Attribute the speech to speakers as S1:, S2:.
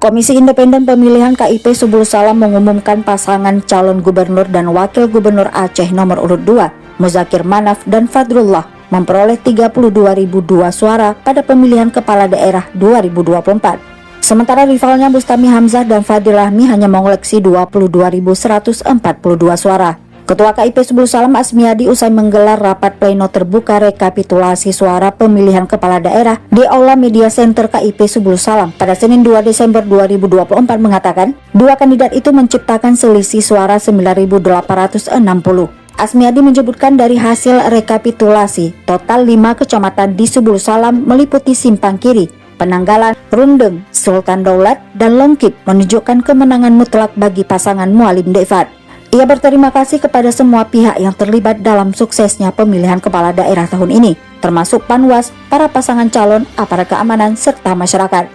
S1: Komisi Independen Pemilihan KIP Subul Salam mengumumkan pasangan calon gubernur dan wakil gubernur Aceh nomor urut 2, Muzakir Manaf dan Fadrullah, memperoleh 32.002 suara pada pemilihan kepala daerah 2024. Sementara rivalnya Bustami Hamzah dan Fadil Rahmi hanya mengoleksi 22.142 suara. Ketua KIP Subul Salam Asmiadi usai menggelar rapat pleno terbuka rekapitulasi suara pemilihan kepala daerah di Aula Media Center KIP Subul Salam pada Senin 2 Desember 2024 mengatakan, dua kandidat itu menciptakan selisih suara 9.860. Asmiadi menyebutkan dari hasil rekapitulasi, total 5 kecamatan di Subul Salam meliputi Simpang Kiri, Penanggalan, Rundeng, Sultan Daulat, dan Longkip menunjukkan kemenangan mutlak bagi pasangan Mualim Devat. Ia berterima kasih kepada semua pihak yang terlibat dalam suksesnya pemilihan kepala daerah tahun ini, termasuk Panwas, para pasangan calon, aparat keamanan, serta masyarakat.